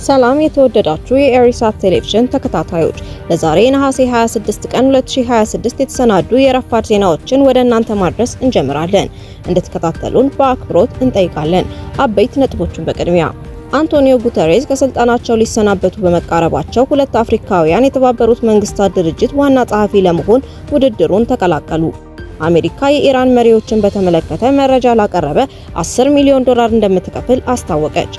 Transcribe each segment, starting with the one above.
ሰላም የተወደዳችሁ የኤሪሳት ቴሌቪዥን ተከታታዮች፣ ለዛሬ ነሐሴ 26 ቀን 2026 የተሰናዱ የረፋድ ዜናዎችን ወደ እናንተ ማድረስ እንጀምራለን። እንድትከታተሉን በአክብሮት እንጠይቃለን። አበይት ነጥቦቹን በቅድሚያ አንቶኒዮ ጉተሬዝ ከስልጣናቸው ሊሰናበቱ በመቃረባቸው ሁለት አፍሪካውያን የተባበሩት መንግስታት ድርጅት ዋና ጸሐፊ ለመሆን ውድድሩን ተቀላቀሉ። አሜሪካ የኢራን መሪዎችን በተመለከተ መረጃ ላቀረበ $10 ሚሊዮን እንደምትከፍል አስታወቀች።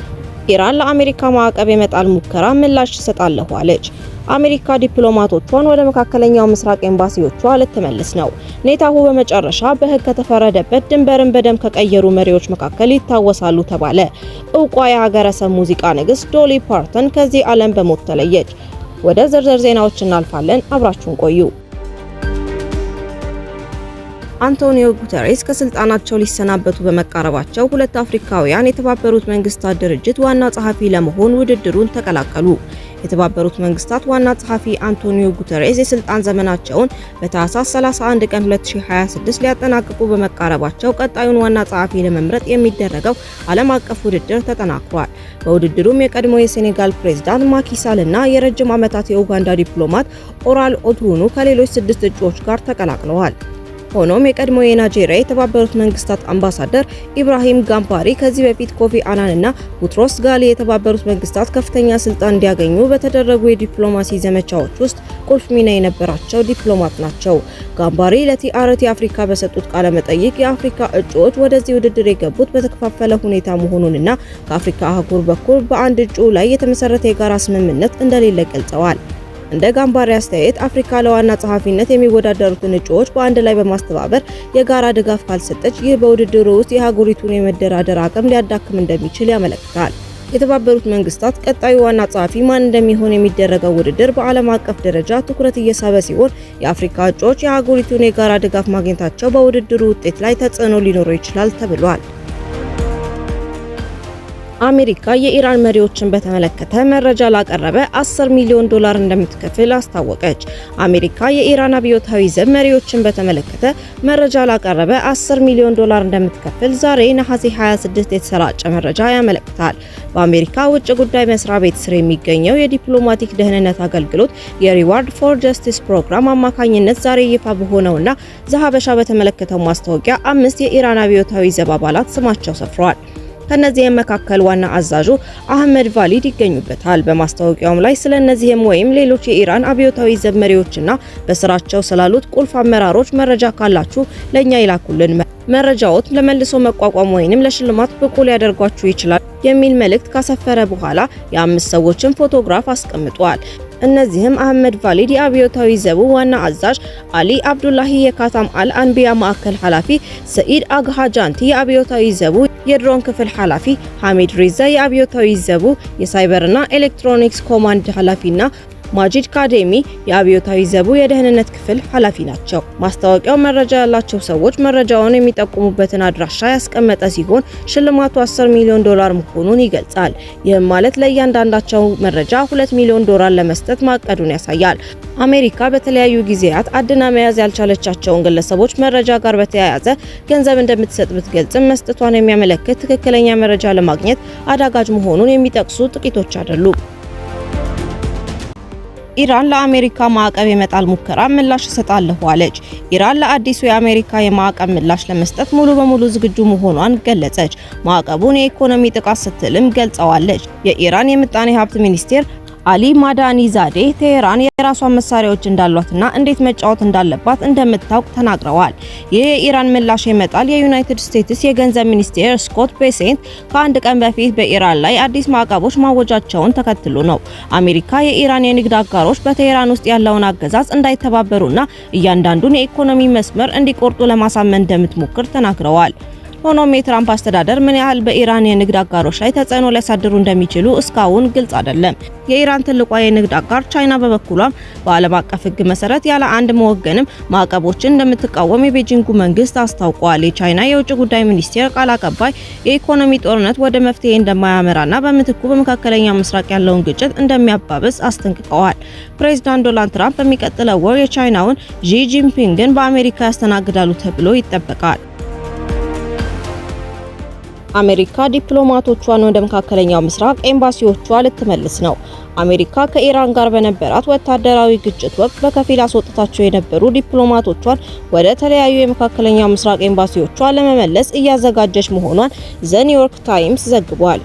ኢራን ለአሜሪካ ማዕቀብ የመጣል ሙከራ ምላሽ ትሰጣለሁ አለች። አሜሪካ ዲፕሎማቶቿን ወደ መካከለኛው ምስራቅ ኤምባሲዎቿ ልትመልስ ነው። ኔታሁ በመጨረሻ በሕግ ከተፈረደበት ድንበርን በደም ከቀየሩ መሪዎች መካከል ይታወሳሉ ተባለ። እውቋ የሀገረሰብ ሙዚቃ ንግስት ዶሊ ፓርተን ከዚህ ዓለም በሞት ተለየች። ወደ ዝርዝር ዜናዎች እናልፋለን። አብራችሁን ቆዩ። አንቶኒዮ ጉተሬዝ ከስልጣናቸው ሊሰናበቱ በመቃረባቸው ሁለት አፍሪካውያን የተባበሩት መንግስታት ድርጅት ዋና ጸሐፊ ለመሆን ውድድሩን ተቀላቀሉ። የተባበሩት መንግስታት ዋና ጸሐፊ አንቶኒዮ ጉተሬዝ የስልጣን ዘመናቸውን በታህሳስ 31 ቀን 2026 ሊያጠናቅቁ በመቃረባቸው ቀጣዩን ዋና ጸሐፊ ለመምረጥ የሚደረገው ዓለም አቀፍ ውድድር ተጠናክሯል። በውድድሩም የቀድሞ የሴኔጋል ፕሬዝዳንት ማኪ ሳል እና የረጅም ዓመታት የኡጋንዳ ዲፕሎማት ኦራል ኦቱኑ ከሌሎች 6 እጩዎች ጋር ተቀላቅለዋል። ሆኖም የቀድሞ የናይጄሪያ የተባበሩት መንግስታት አምባሳደር ኢብራሂም ጋምባሪ ከዚህ በፊት ኮፊ አናን እና ቡትሮስ ጋሊ የተባበሩት መንግስታት ከፍተኛ ስልጣን እንዲያገኙ በተደረጉ የዲፕሎማሲ ዘመቻዎች ውስጥ ቁልፍ ሚና የነበራቸው ዲፕሎማት ናቸው። ጋምባሪ ለቲአርቲ አፍሪካ በሰጡት ቃለ መጠይቅ የአፍሪካ እጩዎች ወደዚህ ውድድር የገቡት በተከፋፈለ ሁኔታ መሆኑንና ከአፍሪካ አህጉር በኩል በአንድ እጩ ላይ የተመሰረተ የጋራ ስምምነት እንደሌለ ገልጸዋል። እንደ ጋምባሪ አስተያየት አፍሪካ ለዋና ጸሐፊነት የሚወዳደሩትን እጩዎች በአንድ ላይ በማስተባበር የጋራ ድጋፍ ካልሰጠች ይህ በውድድሩ ውስጥ የሀገሪቱን የመደራደር አቅም ሊያዳክም እንደሚችል ያመለክታል። የተባበሩት መንግስታት ቀጣዩ ዋና ጸሐፊ ማን እንደሚሆን የሚደረገው ውድድር በዓለም አቀፍ ደረጃ ትኩረት እየሳበ ሲሆን የአፍሪካ እጩዎች የሀገሪቱን የጋራ ድጋፍ ማግኘታቸው በውድድሩ ውጤት ላይ ተጽዕኖ ሊኖረው ይችላል ተብሏል። አሜሪካ የኢራን መሪዎችን በተመለከተ መረጃ ላቀረበ $10 ሚሊዮን እንደምትከፍል አስታወቀች። አሜሪካ የኢራን አብዮታዊ ዘብ መሪዎችን በተመለከተ መረጃ ላቀረበ $10 ሚሊዮን እንደምትከፍል ዛሬ ነሐሴ 26 የተሰራጨ መረጃ ያመለክታል። በአሜሪካ ውጭ ጉዳይ መስሪያ ቤት ስር የሚገኘው የዲፕሎማቲክ ደህንነት አገልግሎት የሪዋርድ ፎር ጀስቲስ ፕሮግራም አማካኝነት ዛሬ ይፋ በሆነውና ዘሀበሻ በተመለከተው ማስታወቂያ 5 የኢራን አብዮታዊ ዘብ አባላት ስማቸው ሰፍሯል። ከነዚህም መካከል ዋና አዛዡ አህመድ ቫሊድ ይገኙበታል። በማስታወቂያውም ላይ ስለነዚህም ወይም ሌሎች የኢራን አብዮታዊ ዘብ መሪዎችና በስራቸው ስላሉት ቁልፍ አመራሮች መረጃ ካላችሁ ለኛ ይላኩልን፣ መረጃዎት ለመልሶ መቋቋም ወይንም ለሽልማት ብቁ ሊያደርጓችሁ ይችላል የሚል መልእክት ካሰፈረ በኋላ የ5 ሰዎችን ፎቶግራፍ አስቀምጧል። እነዚህም አህመድ ቫሊድ የአብዮታዊ ዘቡ ዋና አዛዥ፣ አሊ አብዱላሂ የካታም አል አንቢያ ማዕከል ኃላፊ፣ ሰኢድ አግሃጃንቲ የአብዮታዊ ዘቡ የድሮን ክፍል ኃላፊ፣ ሐሚድ ሪዛ የአብዮታዊ ዘቡ የሳይበርና ኤሌክትሮኒክስ ኮማንድ ኃላፊና ማጂድ ካዴሚ የአብዮታዊ ዘቡ የደህንነት ክፍል ኃላፊ ናቸው። ማስታወቂያው መረጃ ያላቸው ሰዎች መረጃውን የሚጠቁሙበትን አድራሻ ያስቀመጠ ሲሆን ሽልማቱ $10 ሚሊዮን መሆኑን ይገልጻል። ይህም ማለት ለእያንዳንዳቸው መረጃ $2 ሚሊዮን ለመስጠት ማቀዱን ያሳያል። አሜሪካ በተለያዩ ጊዜያት አድና መያዝ ያልቻለቻቸውን ግለሰቦች መረጃ ጋር በተያያዘ ገንዘብ እንደምትሰጥ ብትገልጽም መስጠቷን የሚያመለክት ትክክለኛ መረጃ ለማግኘት አዳጋጅ መሆኑን የሚጠቅሱ ጥቂቶች አይደሉም። ኢራን ለአሜሪካ ማዕቀብ የመጣል ሙከራ ምላሽ እሰጣለሁ አለች። ኢራን ለአዲሱ የአሜሪካ የማዕቀብ ምላሽ ለመስጠት ሙሉ በሙሉ ዝግጁ መሆኗን ገለጸች። ማዕቀቡን የኢኮኖሚ ጥቃት ስትልም ገልጸዋለች። የኢራን የምጣኔ ሀብት ሚኒስቴር አሊ ማዳኒ ዛዴ ቴሄራን የራሷን መሳሪያዎች እንዳሏትና እንዴት መጫወት እንዳለባት እንደምታውቅ ተናግረዋል። ይህ የኢራን ምላሽ የመጣል የዩናይትድ ስቴትስ የገንዘብ ሚኒስቴር ስኮት ቤሴንት ከአንድ ቀን በፊት በኢራን ላይ አዲስ ማዕቀቦች ማወጃቸውን ተከትሎ ነው። አሜሪካ የኢራን የንግድ አጋሮች በቴሄራን ውስጥ ያለውን አገዛዝ እንዳይተባበሩና እያንዳንዱን የኢኮኖሚ መስመር እንዲቆርጡ ለማሳመን እንደምትሞክር ተናግረዋል። ሆኖም የትራምፕ አስተዳደር ምን ያህል በኢራን የንግድ አጋሮች ላይ ተጽዕኖ ሊያሳድሩ እንደሚችሉ እስካሁን ግልጽ አይደለም። የኢራን ትልቋ የንግድ አጋር ቻይና በበኩሏም በዓለም አቀፍ ሕግ መሰረት ያለ አንድ መወገንም ማዕቀቦችን እንደምትቃወም የቤጂንጉ መንግስት አስታውቋል። የቻይና የውጭ ጉዳይ ሚኒስቴር ቃል አቀባይ የኢኮኖሚ ጦርነት ወደ መፍትሄ እንደማያመራና በምትኩ በመካከለኛ ምስራቅ ያለውን ግጭት እንደሚያባብስ አስጠንቅቀዋል። ፕሬዝዳንት ዶናልድ ትራምፕ በሚቀጥለው ወር የቻይናውን ዢ ጂንፒንግን በአሜሪካ ያስተናግዳሉ ተብሎ ይጠበቃል። አሜሪካ ዲፕሎማቶቿን ወደ መካከለኛው ምስራቅ ኤምባሲዎቿ ልትመልስ ነው። አሜሪካ ከኢራን ጋር በነበራት ወታደራዊ ግጭት ወቅት በከፊል አስወጥታቸው የነበሩ ዲፕሎማቶቿን ወደ ተለያዩ የመካከለኛው ምስራቅ ኤምባሲዎቿ ለመመለስ እያዘጋጀች መሆኗን ዘ ኒውዮርክ ታይምስ ዘግቧል።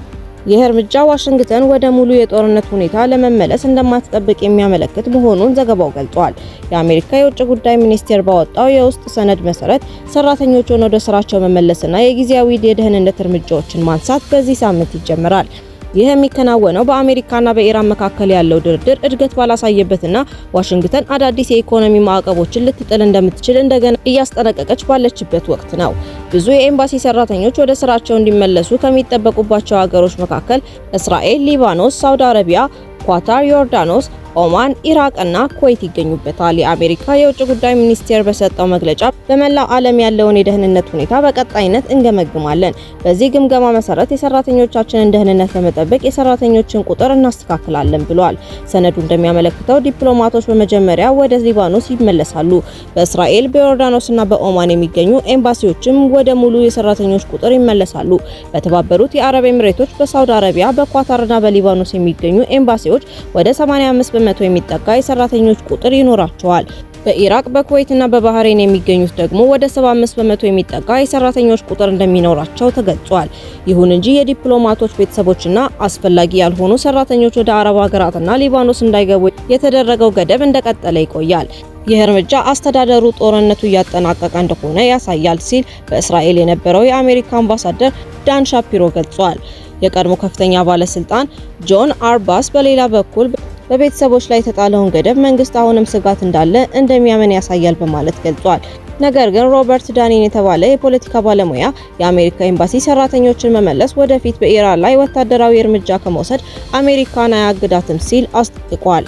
ይህ እርምጃ ዋሽንግተን ወደ ሙሉ የጦርነት ሁኔታ ለመመለስ እንደማትጠብቅ የሚያመለክት መሆኑን ዘገባው ገልጿል። የአሜሪካ የውጭ ጉዳይ ሚኒስቴር ባወጣው የውስጥ ሰነድ መሰረት ሰራተኞችን ወደ ስራቸው መመለስና የጊዜያዊ የደህንነት እርምጃዎችን ማንሳት በዚህ ሳምንት ይጀምራል። ይህ የሚከናወነው በአሜሪካና በኢራን መካከል ያለው ድርድር እድገት ባላሳየበትና ዋሽንግተን አዳዲስ የኢኮኖሚ ማዕቀቦችን ልትጥል እንደምትችል እንደገና እያስጠነቀቀች ባለችበት ወቅት ነው። ብዙ የኤምባሲ ሰራተኞች ወደ ስራቸው እንዲመለሱ ከሚጠበቁባቸው ሀገሮች መካከል እስራኤል፣ ሊባኖስ፣ ሳውዲ አረቢያ፣ ኳታር፣ ዮርዳኖስ፣ ኦማን፣ ኢራቅ እና ኩዌት ይገኙበታል። የአሜሪካ የውጭ ጉዳይ ሚኒስቴር በሰጠው መግለጫ በመላው ዓለም ያለውን የደህንነት ሁኔታ በቀጣይነት እንገመግማለን። በዚህ ግምገማ መሰረት የሰራተኞቻችንን ደህንነት ለመጠበቅ የሰራተኞችን ቁጥር እናስተካክላለን ብሏል። ሰነዱ እንደሚያመለክተው ዲፕሎማቶች በመጀመሪያ ወደ ሊባኖስ ይመለሳሉ። በእስራኤል፣ በዮርዳኖስ እና በኦማን የሚገኙ ኤምባሲዎችም ወደ ሙሉ የሰራተኞች ቁጥር ይመለሳሉ። በተባበሩት የአረብ ኤምሬቶች፣ በሳውዲ አረቢያ፣ በኳታር እና በሊባኖስ የሚገኙ ኤምባሲዎች ወደ 85 በመቶ የሚጠጋ የሰራተኞች ቁጥር ይኖራቸዋል። በኢራቅ፣ በኩዌት እና በባህሬን የሚገኙት ደግሞ ወደ 75 በመቶ የሚጠጋ የሰራተኞች ቁጥር እንደሚኖራቸው ተገልጿል። ይሁን እንጂ የዲፕሎማቶች ቤተሰቦችና አስፈላጊ ያልሆኑ ሰራተኞች ወደ አረብ ሀገራትና ሊባኖስ እንዳይገቡ የተደረገው ገደብ እንደቀጠለ ይቆያል። ይህ እርምጃ አስተዳደሩ ጦርነቱ እያጠናቀቀ እንደሆነ ያሳያል ሲል በእስራኤል የነበረው የአሜሪካ አምባሳደር ዳን ሻፒሮ ገልጿል። የቀድሞ ከፍተኛ ባለስልጣን ጆን አርባስ በሌላ በኩል በቤተሰቦች ላይ የተጣለውን ገደብ መንግስት አሁንም ስጋት እንዳለ እንደሚያምን ያሳያል በማለት ገልጿል። ነገር ግን ሮበርት ዳኒን የተባለ የፖለቲካ ባለሙያ የአሜሪካ ኤምባሲ ሰራተኞችን መመለስ ወደፊት በኢራን ላይ ወታደራዊ እርምጃ ከመውሰድ አሜሪካን አያግዳትም ሲል አስጠንቅቋል።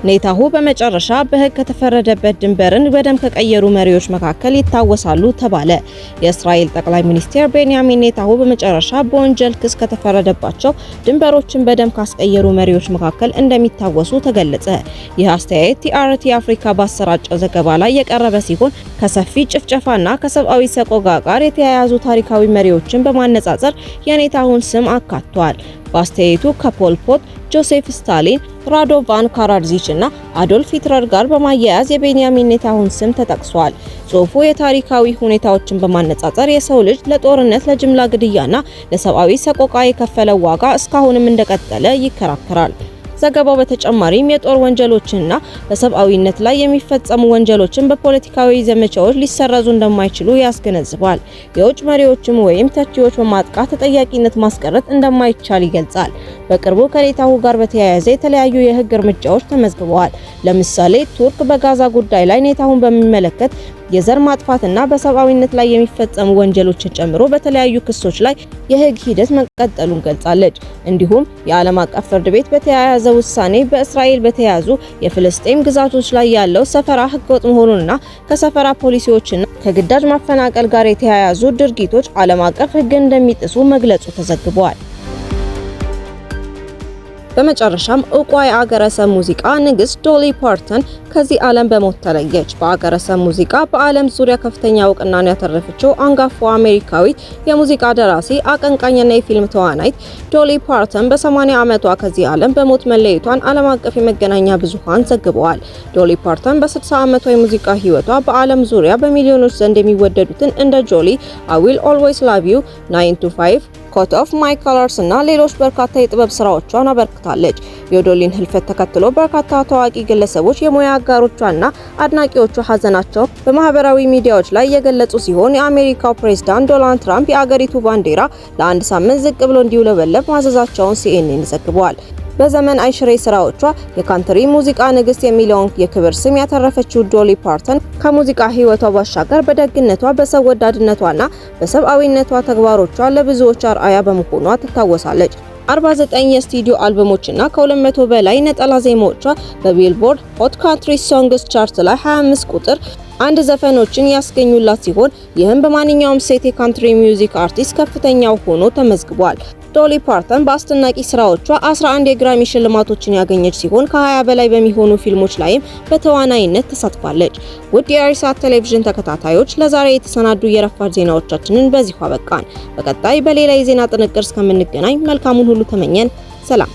ኔታሁ በመጨረሻ በሕግ ከተፈረደበት ድንበርን በደም ከቀየሩ መሪዎች መካከል ይታወሳሉ ተባለ። የእስራኤል ጠቅላይ ሚኒስትር ቤንያሚን ኔታሁ በመጨረሻ በወንጀል ክስ ከተፈረደባቸው ድንበሮችን በደም ካስቀየሩ መሪዎች መካከል እንደሚታወሱ ተገለጸ። ይህ አስተያየት ቲአርቲ አፍሪካ ባሰራጨው ዘገባ ላይ የቀረበ ሲሆን ከሰፊ ጭፍጨፋና ከሰብአዊ ሰቆቃ ጋር የተያያዙ ታሪካዊ መሪዎችን በማነጻጸር የኔታሁን ስም አካቷል። በአስተያየቱ ከፖል ፖት፣ ጆሴፍ ስታሊን፣ ራዶቫን ካራድዚች እና አዶልፍ ሂትለር ጋር በማያያዝ የቤንያሚን ኔታሁን ስም ተጠቅሷል። ጽሑፉ የታሪካዊ ሁኔታዎችን በማነጻጸር የሰው ልጅ ለጦርነት፣ ለጅምላ ግድያና ለሰብአዊ ሰቆቃ የከፈለው ዋጋ እስካሁንም እንደቀጠለ ይከራከራል። ዘገባው በተጨማሪም የጦር ወንጀሎችንና በሰብአዊነት ላይ የሚፈጸሙ ወንጀሎችን በፖለቲካዊ ዘመቻዎች ሊሰረዙ እንደማይችሉ ያስገነዝባል። የውጭ መሪዎችም ወይም ተቺዎች በማጥቃት ተጠያቂነት ማስቀረት እንደማይቻል ይገልጻል። በቅርቡ ከኔታሁ ጋር በተያያዘ የተለያዩ የህግ እርምጃዎች ተመዝግበዋል። ለምሳሌ ቱርክ በጋዛ ጉዳይ ላይ ኔታሁን በሚመለከት የዘር ማጥፋትና በሰብአዊነት ላይ የሚፈጸሙ ወንጀሎችን ጨምሮ በተለያዩ ክሶች ላይ የህግ ሂደት መቀጠሉን ገልጻለች። እንዲሁም የዓለም አቀፍ ፍርድ ቤት በተያያዘ ውሳኔ በእስራኤል በተያዙ የፍልስጤም ግዛቶች ላይ ያለው ሰፈራ ህገወጥ መሆኑንና ከሰፈራ ፖሊሲዎችና ከግዳጅ ማፈናቀል ጋር የተያያዙ ድርጊቶች ዓለም አቀፍ ህግን እንደሚጥሱ መግለጹ ተዘግቧል። በመጨረሻም እውቋ የአገረሰብ ሙዚቃ ንግስት ዶሊ ፓርተን ከዚህ ዓለም በሞት ተለየች። በአገረሰብ ሙዚቃ በዓለም ዙሪያ ከፍተኛ እውቅናን ያተረፈችው አንጋፋዋ አሜሪካዊት የሙዚቃ ደራሲ፣ አቀንቃኝና የፊልም ተዋናይት ዶሊ ፓርተን በ80 ዓመቷ ከዚህ ዓለም በሞት መለየቷን ዓለም አቀፍ የመገናኛ ብዙሃን ዘግበዋል። ዶሊ ፓርተን በ60 ዓመቷ የሙዚቃ ህይወቷ በዓለም ዙሪያ በሚሊዮኖች ዘንድ የሚወደዱትን እንደ ጆሊ፣ I Will Always Love You፣ 9 to 5፣ ኮት ኦፍ ማይ ከለርስ እና ሌሎች በርካታ የጥበብ ስራዎቿን አበርክታለች። የዶሊን ህልፈት ተከትሎ በርካታ ታዋቂ ግለሰቦች፣ የሙያ አጋሮቿና አድናቂዎቿ ሀዘናቸውን በማህበራዊ ሚዲያዎች ላይ የገለጹ ሲሆን የአሜሪካው ፕሬዝዳንት ዶናልድ ትራምፕ የአገሪቱ ባንዲራ ለአንድ ሳምንት ዝቅ ብሎ እንዲውለበለብ ማዘዛቸውን CNN ዘግቧል። በዘመን አይሽሬ ስራዎቿ የካንትሪ ሙዚቃ ንግስት የሚለውን የክብር ስም ያተረፈችው ዶሊ ፓርተን ከሙዚቃ ህይወቷ ባሻገር በደግነቷ፣ በሰው ወዳድነቷና በሰብአዊነቷ ተግባሮቿ ለብዙዎች አርአያ በመሆኗ ትታወሳለች። 49 የስቱዲዮ አልበሞችና ከ200 በላይ ነጠላ ዜማዎቿ በቢልቦርድ ሆት ካንትሪ ሶንግስ ቻርት ላይ 25 ቁጥር አንድ ዘፈኖችን ያስገኙላት ሲሆን ይህም በማንኛውም ሴት የካንትሪ ሚውዚክ አርቲስት ከፍተኛው ሆኖ ተመዝግቧል። ዶሊ ፓርተን በአስደናቂ ስራዎቿ 11 የግራሚ ሽልማቶችን ያገኘች ሲሆን ከ20 በላይ በሚሆኑ ፊልሞች ላይም በተዋናይነት ተሳትፋለች። ውድ የኢሳት ቴሌቪዥን ተከታታዮች ለዛሬ የተሰናዱ የረፋድ ዜናዎቻችንን በዚሁ አበቃን። በቀጣይ በሌላ የዜና ጥንቅር እስከምንገናኝ መልካሙን ሁሉ ተመኘን። ሰላም።